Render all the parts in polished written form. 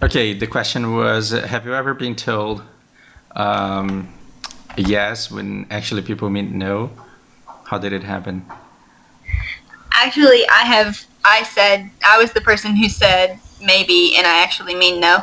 Okay, the question was, have you ever been told um, yes when actually people mean no? How did it happen? Actually, I said, I was the person who said maybe, and I actually mean no.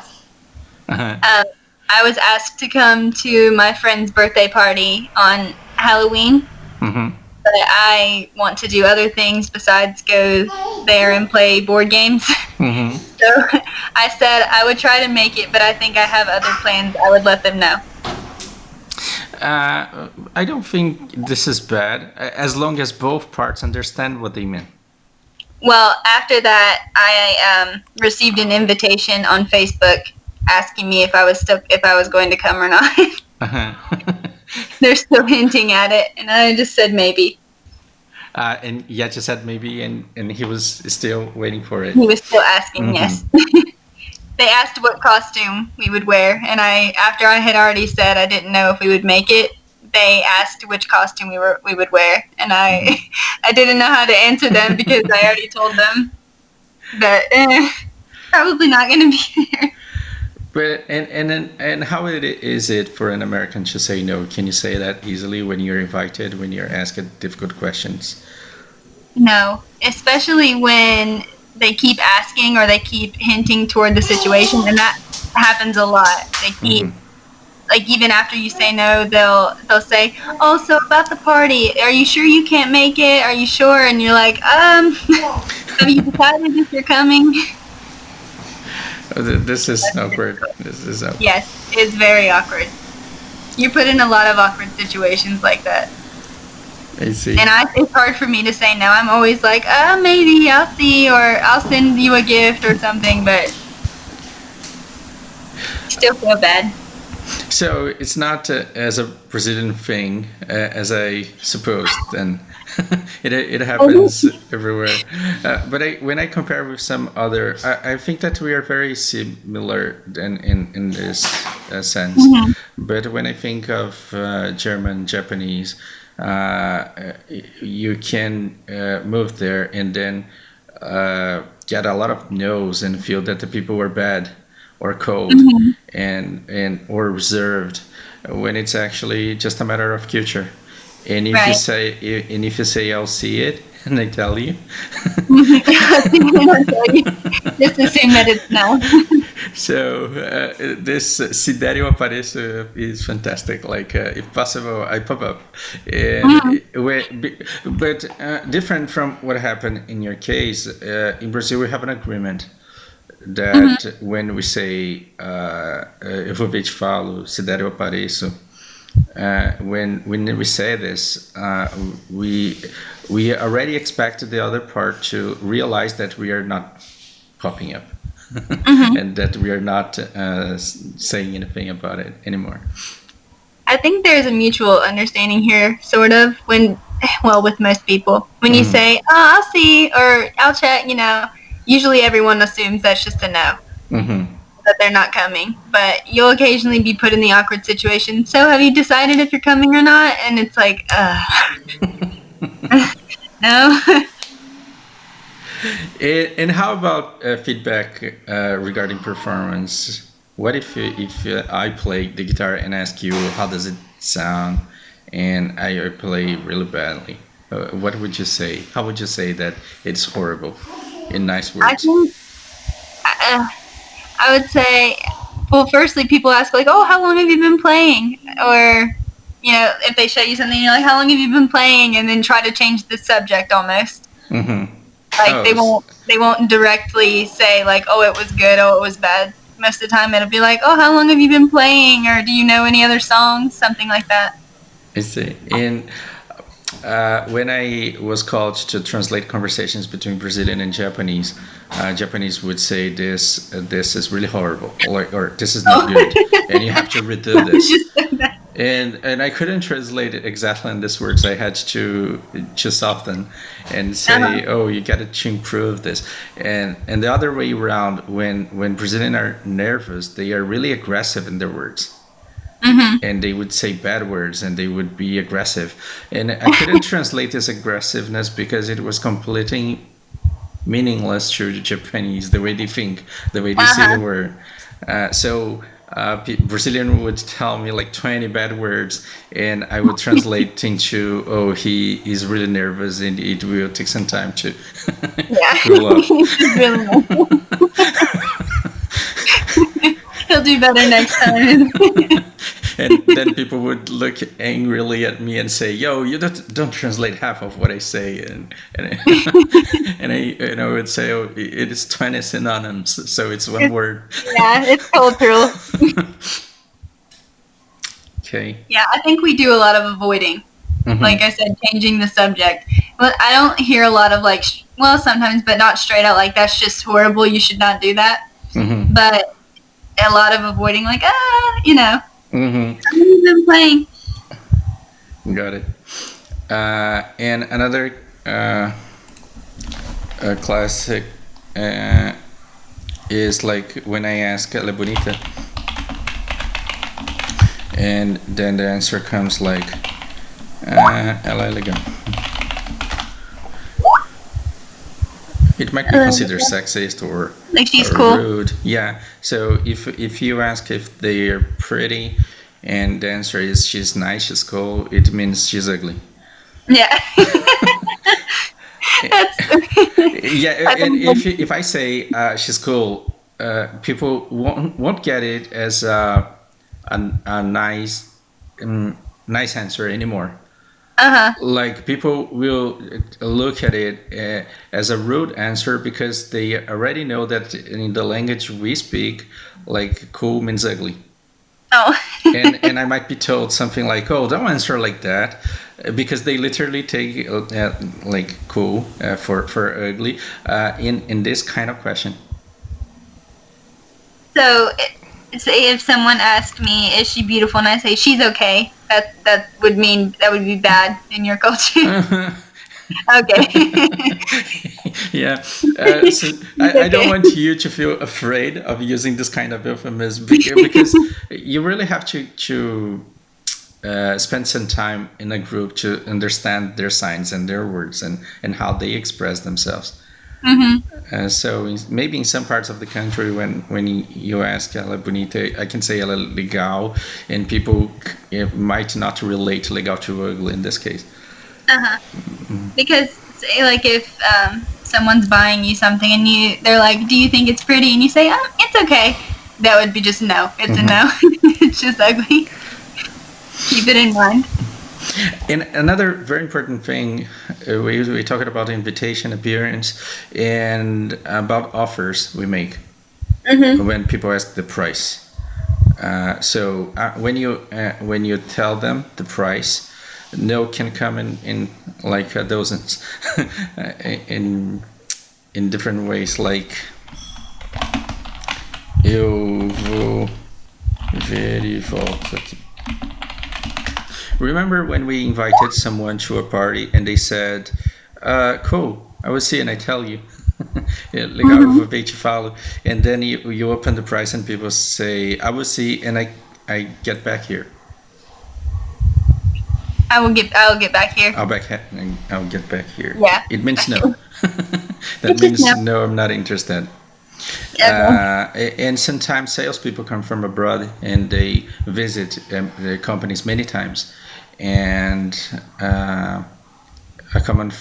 Uh-huh. Um, I was asked to come to my friend's birthday party on Halloween, Mm-hmm. but I want to do other things besides go there and play board games. Mm-hmm. So I said I would try to make it, but I think I have other plans. I would let them know. I don't think this is bad, as long as both parts understand what they mean. Well, after that, I received an invitation on Facebook asking me if I was going to come or not. Uh-huh. They're still hinting at it, and I just said maybe. And Yacha said maybe, and he was still waiting for it. He was still asking, Mm-hmm. yes. They asked what costume we would wear, and after I had already said I didn't know if we would make it, they asked which costume we would wear, and I didn't know how to answer them because I already told them that probably not going to be there. But and how is it for an American to say no? Can you say that easily when you're invited, when you're asked difficult questions? No, especially when they keep asking or they keep hinting toward the situation, and that happens a lot. They keep Mm-hmm. like even after you say no, they'll say, "Oh, so about the party, are you sure you can't make it? Are you sure?" And you're like, have you decided if you're coming?" This is awkward. This is awkward. Yes, it's very awkward. You're put in a lot of awkward situations like that. I see. And it's hard for me to say no. I'm always like, maybe I'll see, or I'll send you a gift or something, but still feel bad. So it's not as a Brazilian thing as I supposed. Then it happens everywhere. But when I compare with some other, I think that we are very similar in this sense. Mhm. But when I think of German, Japanese, you can move there and then get a lot of no's and feel that the people were bad or cold Mhm. and or reserved when it's actually just a matter of culture. And if you Right. say I'll see it, and I tell you, Just assume that it's no. so this se der eu apareço is fantastic. Like if possible, I pop up, and Mhm. but different from what happened in your case. In Brazil, we have an agreement Mhm. that when we say eu vou ver te falo, se der eu apareço, when we say this, we already expect the other part to realize that we are not popping up, Mhm. and that we are not saying anything about it anymore. I think there's a mutual understanding here, sort of, well, with most people. When you Mhm. say, I'll see, or I'll check, usually everyone assumes that's just a no, Mhm. that they're not coming. But you'll occasionally be put in the awkward situation. So have you decided if you're coming or not? And it's like, no. And how about feedback regarding performance? What if I play the guitar and ask you how does it sound, and I play really badly? What would you say? How would you say that it's horrible, in nice I words? think I would say, well, firstly, people ask, like, oh, how long have you been playing? Or, if they show you something, you're like, how long have you been playing? And then try to change the subject almost. Mm-hmm. Like Oh, they won't directly say like, oh, it was good, oh, it was bad. Most of the time it'll be like, oh, how long have you been playing? Or do you know any other songs? Something like that. I see. And when I was called to translate conversations between Brazilian and Japanese, Japanese would say this is really horrible, or this is not Oh, good, and you have to redo I was this. just saying that. And I couldn't translate it exactly in these words. I had to soften and Uh-huh. say, "Oh, you got to improve this." And the other way around, when Brazilians are nervous, they are really aggressive in their words, Mhm. and they would say bad words and they would be aggressive. And I couldn't translate this aggressiveness because it was completely meaningless to the Japanese, the way they think, the way they say the Uh-huh. word. Brazilian would tell me like 20 bad words, and I would translate into, oh, he is really nervous and it will take some time to Yeah. cool off. He's really He'll do better next time. And then people would look angrily at me and say, "Yo, you don't translate half of what I say," and I would say, "Oh, it is 20 synonyms, so it's one word." Yeah, it's cultural. Okay. Yeah, I think we do a lot of avoiding. Mm-hmm. Like I said, changing the subject. But I don't hear a lot of like, well, sometimes, but not straight out like, that's just horrible, you should not do that. Mm-hmm. But a lot of avoiding, like, you know, Mm-hmm. I've been playing. Got it. And another classic is like when I ask "La bonita," and then the answer comes like "Ela é legal." It might be considered sexist or Like she's cool. rude. Yeah. So if you ask if they are pretty, and the answer is she's nice, she's cool, it means she's ugly. Yeah. Yeah, and if I say she's cool, people won't get it as a nice nice answer anymore. Like people will look at it as a rude answer because they already know that in the language we speak, like cool means ugly. Oh. and I might be told something like, "Oh, don't answer like that," because they literally take like cool for ugly in this kind of question. So, say if someone asked me, "Is she beautiful?" and I say she's okay, that would mean that would be bad in your culture. Okay. Yeah. So I don't want you to feel afraid of using this kind of euphemism because you really have to spend some time in a group to understand their signs and their words and how they express themselves. Mm-hmm. So maybe in some parts of the country, when you ask "Ela é bonita," I can say "Ela é legal," and people might not relate legal to ugly in this case. Because say like if someone's buying you something and they're like, "Do you think it's pretty?" and you say, "It's okay," that would be just no. It's a no. It's just ugly. Keep it in mind. And another very important thing, we talked about invitation, appearance, and about offers we make when people ask the price. So when you tell them the price, no can come in like dozens in different ways, like eu vou ver e volto aqui. Remember when we invited someone to a party and they said, cool, I will see and I tell you. Legal, eu vou ver e te falo. And then you open the price and people say, I will see and I get back here. I'll get back here. I'll get back here. Yeah. It means no. That means no, I'm not interested. And sometimes salespeople come from abroad and they visit the companies many times. And a common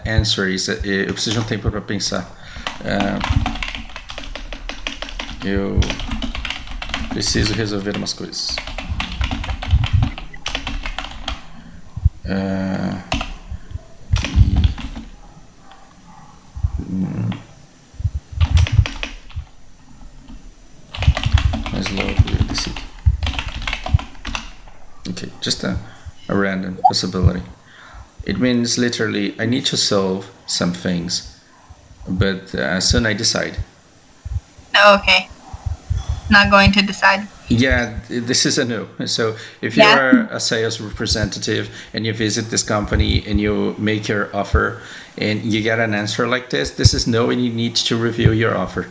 answer is eu preciso de tempo para pensar. Eu preciso resolver umas coisas. Okay, just a random possibility. It means literally I need to solve some things, but soon I decide. Oh, okay. Not going to decide. Yeah, this is a no. So if you are a sales representative and you visit this company and you make your offer and you get an answer like this is no, and you need to review your offer.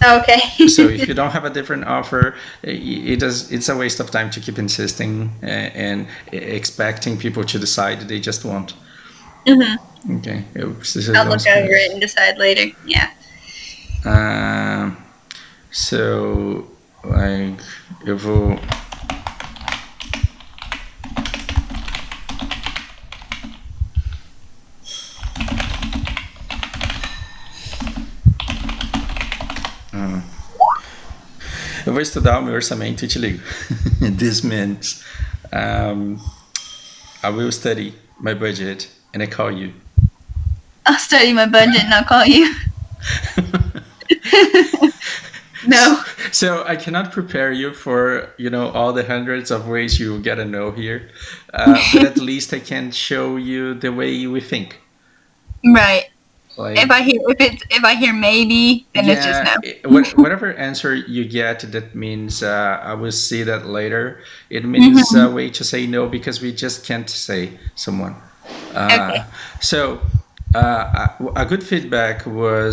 Okay. So if you don't have a different offer, it's a waste of time to keep insisting and expecting people to decide. They just won't. Mm-hmm. Okay. I'll look over it and decide later. Yeah. So Like, eu vou. hum, eu vou estudar o meu orçamento e te ligo. This means um, I will study my budget and I call you. I'll study my budget and I'll call you. No. So I cannot prepare you for all the hundreds of ways you will get a no here, but at least I can show you the way we think. Right. Like, If I hear maybe, then it's just yeah, no. whatever answer you get, that means I will see that later. It means a way to say no because we just can't say someone. Okay. So a good feedback would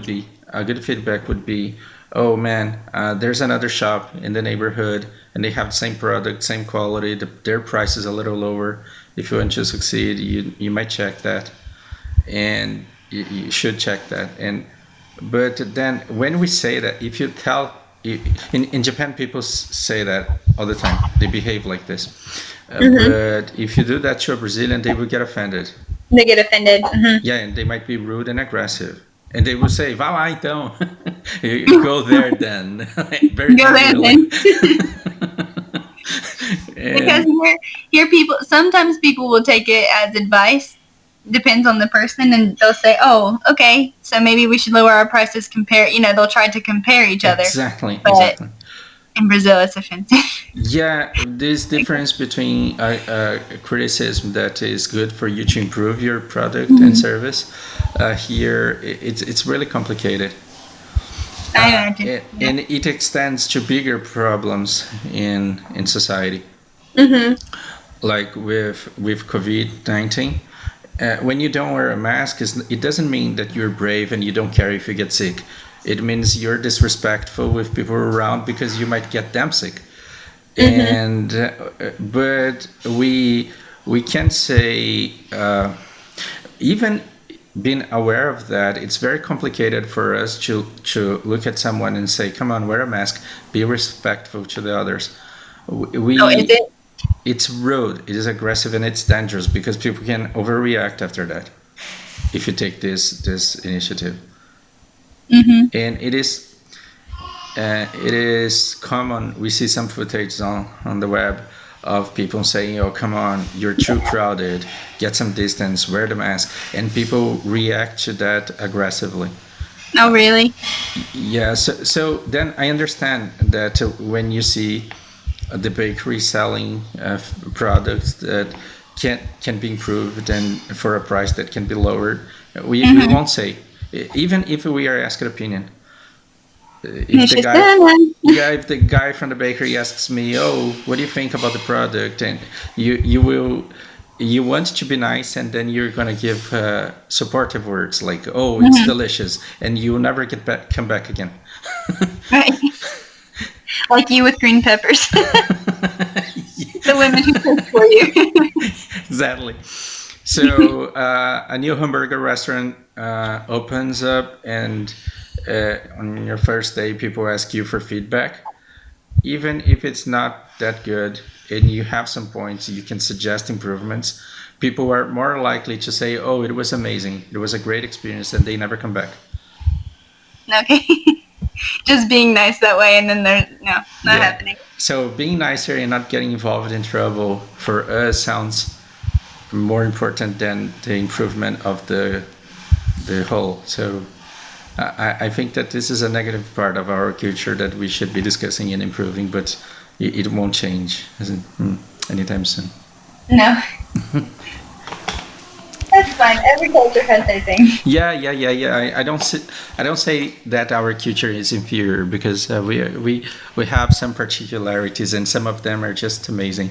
be a good feedback would be, oh man, there's another shop in the neighborhood and they have the same product, same quality. Their price is a little lower. If you want to succeed, you might check that, and you should check that. But then when we say that, if you tell in Japan, people say that all the time. They behave like this. But if you do that to a Brazilian, they will get offended. They get offended. Yeah, and they might be rude and aggressive. And they will say, "Vá lá então." You go there then. Very Go there angrily. Because here sometimes people will take it as advice. Depends on the person, and they'll say, "Oh, okay, so maybe we should lower our prices." They'll try to compare each other. Exactly. In Brazil, it's offensive. Yeah, this difference between criticism that is good for you to improve your product and service, here it's really complicated. I imagine. And it extends to bigger problems in society. Like with COVID-19. When you don't wear a mask, it doesn't mean that you're brave and you don't care if you get sick. It means you're disrespectful with people around because you might get them sick. And but we can say, even being aware of that, it's very complicated for us to look at someone and say, "Come on, wear a mask. Be respectful to the others." Is it? It's rude, it is aggressive, and it's dangerous because people can overreact after that if you take this initiative. And it is common. We see some footage on the web of people saying, "Oh, come on, you're too crowded. Get some distance. Wear the mask," and people react to that aggressively. Oh, really? Yeah. So then I understand that when you see the bakery selling products that can be improved and for a price that can be lowered, we won't say, even if we are asked an opinion. If the guy from the bakery asks me, "Oh, what do you think about the product?" and you want to be nice, and then you're gonna give supportive words like, "Oh, it's delicious," and you'll never come back again. Right. Like you with green peppers. The women who cook for you. Exactly. So a new hamburger restaurant opens up, and on your first day, people ask you for feedback. Even if it's not that good and you have some points, you can suggest improvements. People are more likely to say, "Oh, it was amazing. It was a great experience," and they never come back. Okay. Just being nice that way, and then not happening. So being nicer and not getting involved in trouble for us sounds more important than the improvement of the whole. So I think that this is a negative part of our culture that we should be discussing and improving, but it won't change anytime soon. No. That's fine. Every culture has their thing. Yeah. I don't say that our culture is inferior because we have some particularities, and some of them are just amazing.